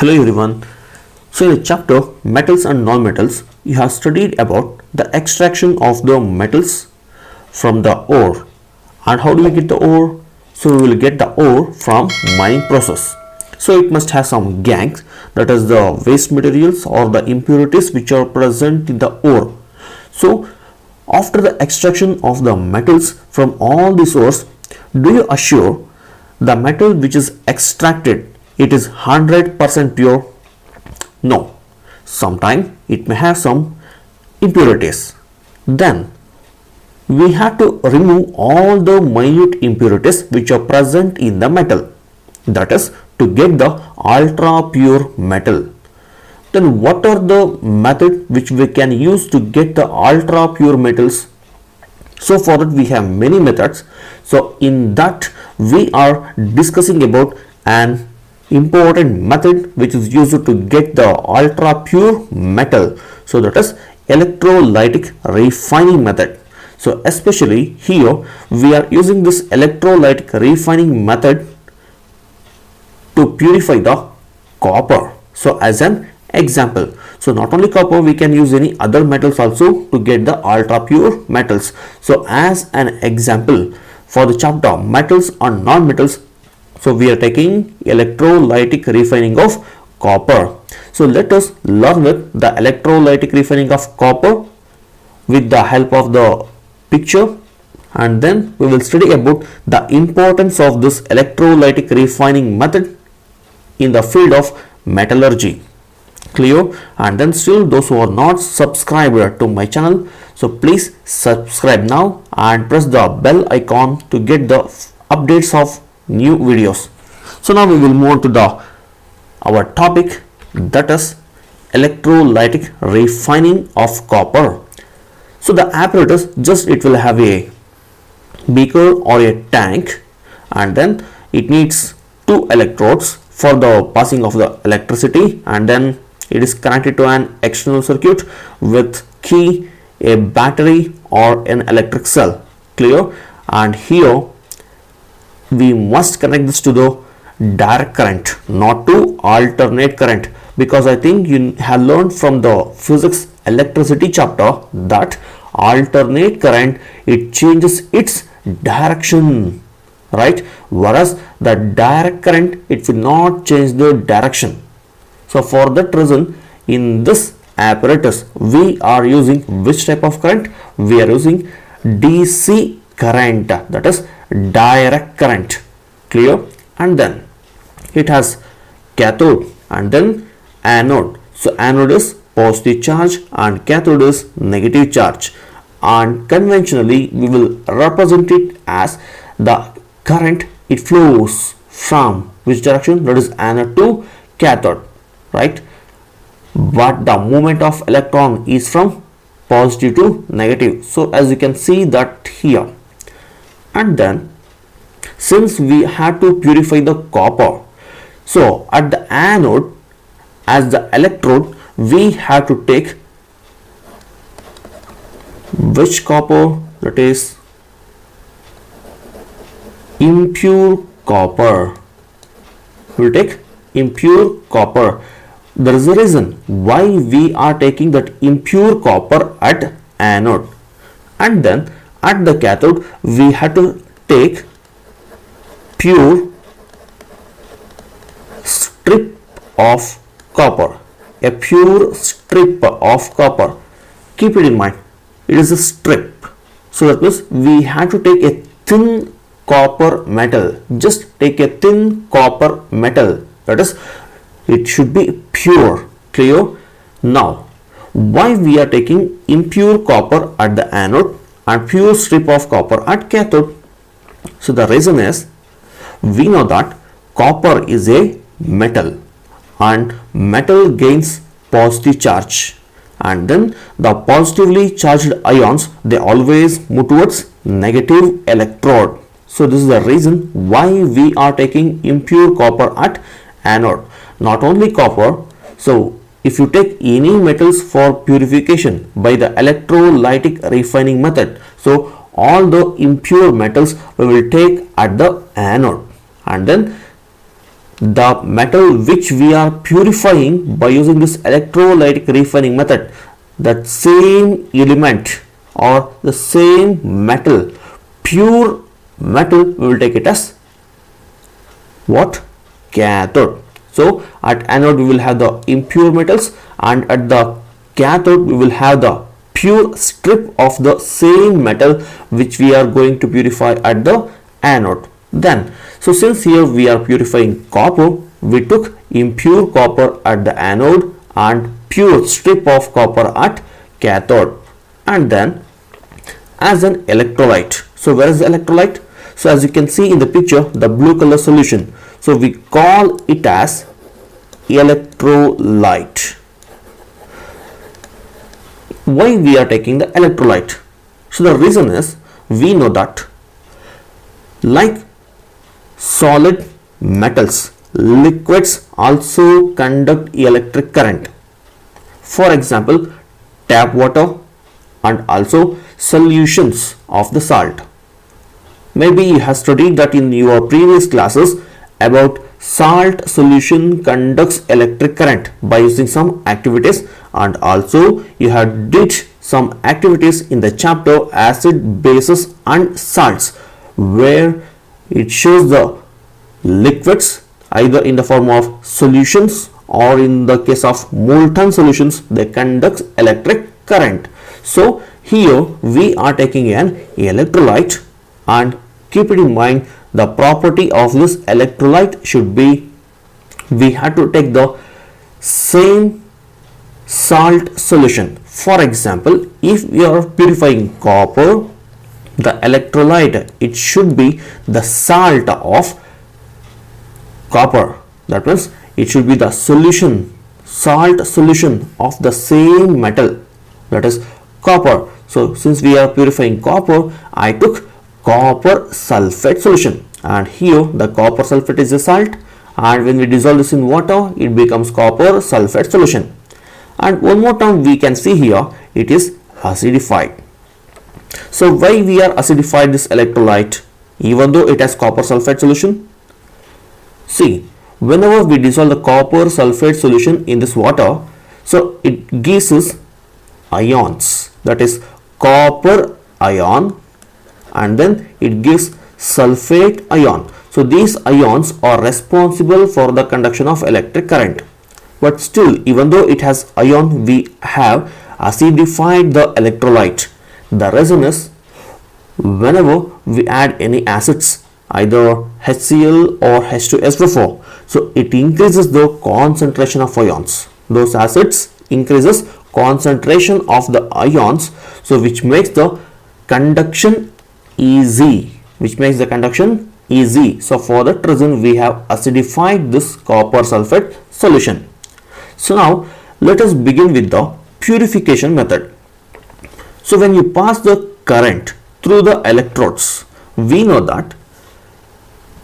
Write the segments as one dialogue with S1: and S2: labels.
S1: Hello everyone. So in the chapter metals and non-metals, you have studied about the extraction of the metals from the ore. And how do we get the ore? So we will get the ore from mining process. So it must have some gangs, that is the waste materials or the impurities which are present in the ore. So after the extraction of the metals from all these ores, do you assure the metal which is extracted it is 100% pure? No. Sometimes it may have some impurities. Then we have to remove all the minute impurities which are present in the metal. That is to get the ultra pure metal. Then what are the method which we can use to get the ultra pure metals? So for that we have many methods. So in that we are discussing about an important method which is used to get the ultra pure metal. So that is electrolytic refining method. So especially here we are using this electrolytic refining method to purify the copper. So as an example, so not only copper, we can use any other metals also to get the ultra pure metals. So as an example for the chapter metals and non-metals, so we are taking electrolytic refining of copper. So let us learn with the electrolytic refining of copper with the help of the picture, and then we will study about the importance of this electrolytic refining method in the field of metallurgy. Clear? And then still those who are not subscribed to my channel, so please subscribe now and press the bell icon to get the updates of new videos. So now we will move on to our topic, that is electrolytic refining of copper. So the apparatus, just it will have a beaker or a tank, and then it needs two electrodes for the passing of the electricity, and then it is connected to an external circuit with key, a battery or an electric cell. Clear? And here we must connect this to the direct current, not to alternate current, because I think you have learned from the physics electricity chapter that alternate current, it changes its direction, right? Whereas the direct current, it will not change the direction. So for that reason, in this apparatus we are using which type of current? We are using DC current, that is direct current. Clear? And then it has cathode and then anode. So anode is positive charge and cathode is negative charge, and conventionally we will represent it as the current it flows from which direction? That is anode to cathode, right? But the movement of electron is from positive to negative. So as you can see that here. And then since we had to purify the copper, so at the anode as the electrode we have to take which copper? That is impure copper. We will take impure copper. There is a reason why we are taking that impure copper at anode, and then at the cathode we have to take pure strip of copper, a pure strip of copper. Keep it in mind, it is a strip. So that means we have to take a thin copper metal. Just take a thin copper metal, that is it should be pure. Clear? Now why we are taking impure copper at the anode and pure strip of copper at cathode? So the reason is, we know that copper is a metal and metal gains positive charge, and then the positively charged ions, they always move towards negative electrode. So this is the reason why we are taking impure copper at anode. Not only copper, so if you take any metals for purification by the electrolytic refining method, so all the impure metals we will take at the anode, and then the metal which we are purifying by using this electrolytic refining method, that same element or the same metal, pure metal, we will take it as what? Cathode. So at anode we will have the impure metals, and at the cathode we will have the pure strip of the same metal which we are going to purify at the anode. Then, so since here we are purifying copper, we took impure copper at the anode and pure strip of copper at cathode, and then as an electrolyte. So where is the electrolyte? So as you can see in the picture, the blue color solution, so we call it as electrolyte. Why we are taking the electrolyte? So the reason is, we know that like solid metals, liquids also conduct electric current. For example, tap water and also solutions of the salt. Maybe you have studied that in your previous classes about salt solution conducts electric current by using some activities, and also you have did some activities in the chapter acid, bases and salts, where it shows the liquids either in the form of solutions or in the case of molten solutions, they conduct electric current. So here we are taking an electrolyte, and keep it in mind, the property of this electrolyte should be, we have to take the same salt solution. For example, if we are purifying copper, the electrolyte, it should be the salt of copper. That means it should be the solution, salt solution of the same metal, that is copper. So since we are purifying copper, I took copper sulfate solution, and here the copper sulfate is a salt, and when we dissolve this in water, it becomes copper sulfate solution. And one more term we can see here, it is acidified. So why we are acidified this electrolyte even though it has copper sulfate solution? See, whenever we dissolve the copper sulfate solution in this water, so it gives us ions, that is copper ion, and then it gives sulfate ion. So these ions are responsible for the conduction of electric current. But still, even though it has ion, we have acidified the electrolyte. The reason is, whenever we add any acids, either HCl or H2SO4, so it increases the concentration of ions. Those acids increases concentration of the ions, so which makes the conduction easy, So for that reason we have acidified this copper sulfate solution. So now let us begin with the purification method. So when you pass the current through the electrodes, we know that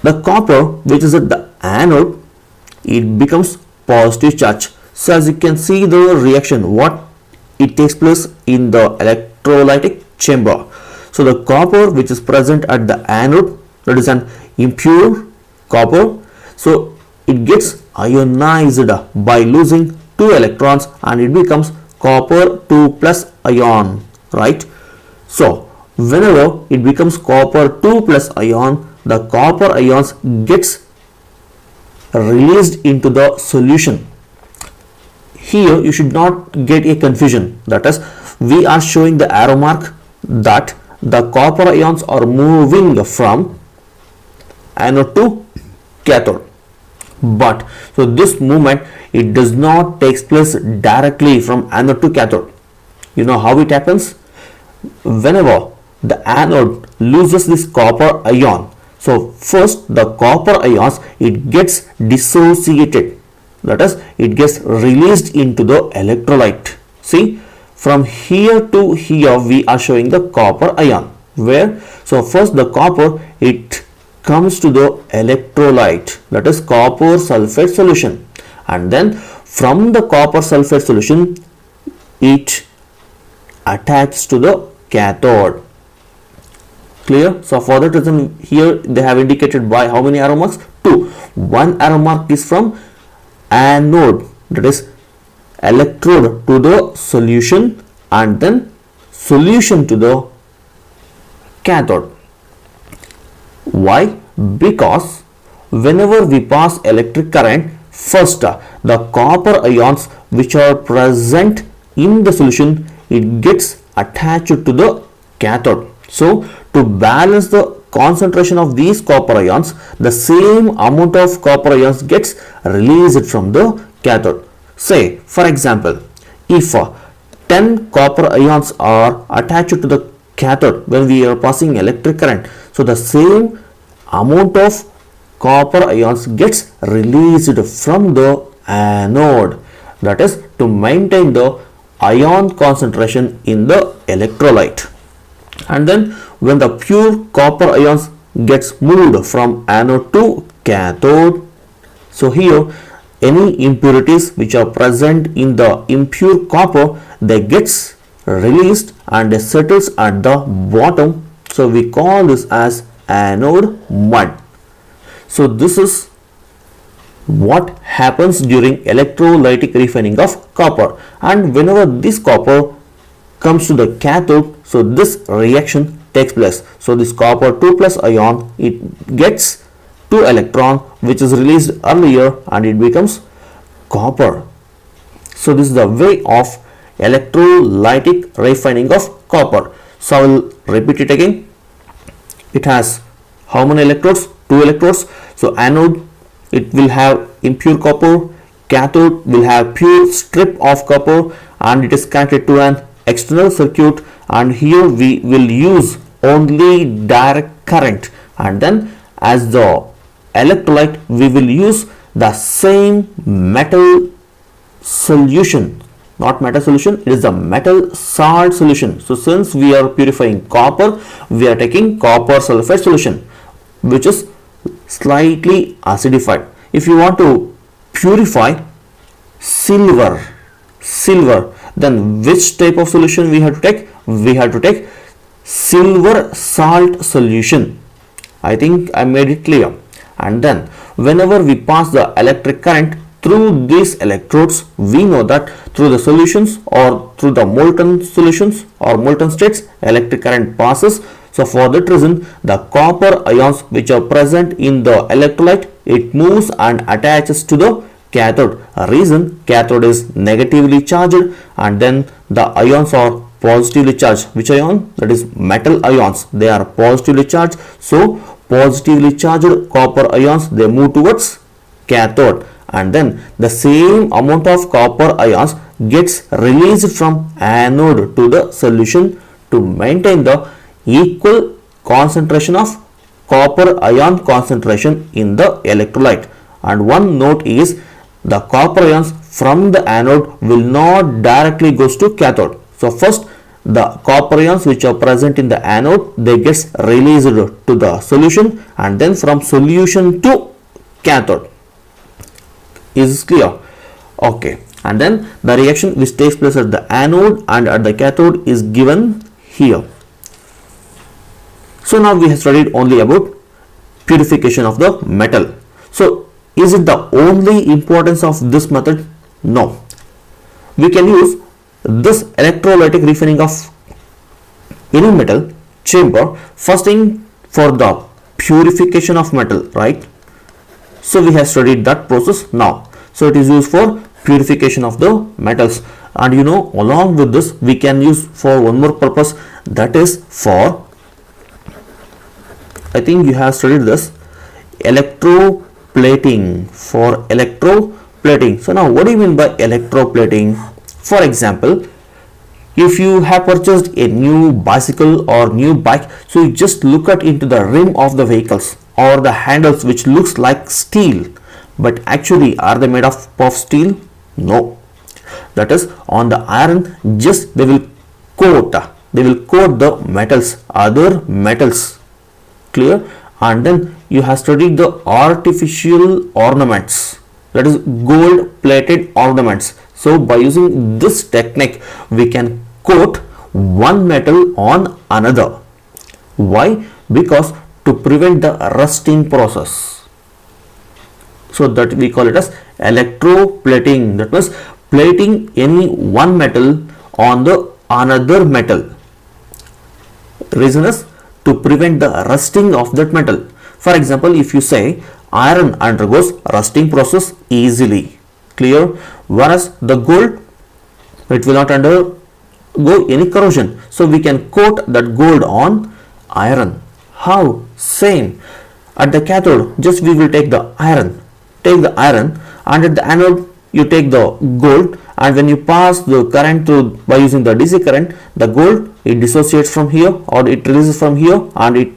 S1: the copper which is at the anode, it becomes positive charge. So as you can see the reaction, what it takes place in the electrolytic chamber. So the copper which is present at the anode, that is an impure copper, so it gets ionized by losing 2 electrons, and it becomes copper 2 plus ion, right? So whenever it becomes copper 2 plus ion, the copper ions gets released into the solution. Here you should not get a confusion, that is we are showing the arrow mark that the copper ions are moving from anode to cathode. But so this movement, it does not take place directly from anode to cathode. You know how it happens? Whenever the anode loses this copper ion, so first the copper ions, it gets dissociated, that is it gets released into the electrolyte. See, from here to here we are showing the copper ion, where so first the copper, it comes to the electrolyte, that is copper sulfate solution, and then from the copper sulfate solution it attaches to the cathode. Clear? So for that reason here they have indicated by how many arrow marks? 2. one arrow mark is from anode, that is electrode to the solution, and then solution to the cathode. Why? Because whenever we pass electric current, first the copper ions which are present in the solution, it gets attached to the cathode. So to balance the concentration of these copper ions, the same amount of copper ions gets released from the cathode. Say for example, if 10 copper ions are attached to the cathode when we are passing electric current, so the same amount of copper ions gets released from the anode, that is to maintain the ion concentration in the electrolyte. And then when the pure copper ions gets moved from anode to cathode, so here any impurities which are present in the impure copper, they gets released and they settles at the bottom. So we call this as anode mud. So this is what happens during electrolytic refining of copper, and whenever this copper comes to the cathode, so this reaction takes place. So this copper 2 plus ion, it gets 2 electron which is released earlier and it becomes copper. So this is the way of electrolytic refining of copper. So I will repeat it again. It has how many electrodes? 2 electrodes. So anode, it will have impure copper, cathode will have pure strip of copper, and it is connected to an external circuit, and here we will use only direct current, and then as the electrolyte we will use the same metal solution, not metal solution, it is the metal salt solution. So since we are purifying copper, we are taking copper sulfate solution which is slightly acidified. If you want to purify silver, then which type of solution we have to take? We have to take silver salt solution. I think I made it clear. And then whenever we pass the electric current through these electrodes, we know that through the solutions or through the molten solutions or molten states, electric current passes. So for that reason, the copper ions which are present in the electrolyte, it moves and attaches to the cathode. A reason, cathode is negatively charged and then the ions are positively charged. Which ion? That is metal ions. They are positively charged. So positively charged copper ions, they move towards cathode, and then the same amount of copper ions gets released from anode to the solution to maintain the equal concentration of copper ion concentration in the electrolyte. And one note is the copper ions from the anode will not directly goes to cathode. So first the copper ions which are present in the anode, they gets released to the solution, and then from solution to cathode. Is clear? Okay. And then the reaction which takes place at the anode and at the cathode is given here. So now we have studied only about purification of the metal. So is it the only importance of this method? No. We can use this electrolytic refining of any metal chamber first thing for the purification of metal, right? So we have studied that process now. So it is used for purification of the metals, and you know, along with this we can use for one more purpose, that is for, I think you have studied this, electroplating, for electroplating. So now what do you mean by electroplating? For example, if you have purchased a new bicycle or new bike, so you just look at into the rim of the vehicles or the handles which looks like steel, but actually are they made of steel? No. That is on the iron, just they will coat the metals, other metals. Clear? And then you have studied the artificial ornaments, that is gold plated ornaments. So by using this technique we can coat one metal on another. Why? Because to prevent the rusting process. So that we call it as electroplating. That means plating any one metal on the another metal. Reason is to prevent the rusting of that metal. For example, if you say iron undergoes rusting process easily, clear, whereas the gold, it will not undergo any corrosion. So we can coat that gold on iron. How? Same. At the cathode, just we will take the iron, and at the anode you take the gold, and when you pass the current through by using the DC current, the gold, it dissociates from here or it releases from here and it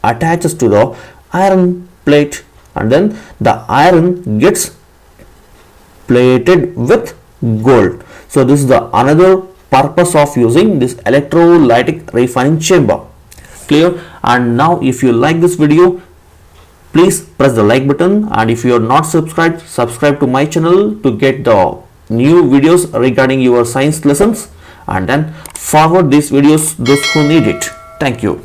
S1: attaches to the iron plate, and then the iron gets plated with gold. So this is the another purpose of using this electrolytic refining chamber. Clear? And now if you like this video, please press the like button, and if you are not subscribed, subscribe to my channel to get the new videos regarding your science lessons, and then forward these videos those who need it. Thank you.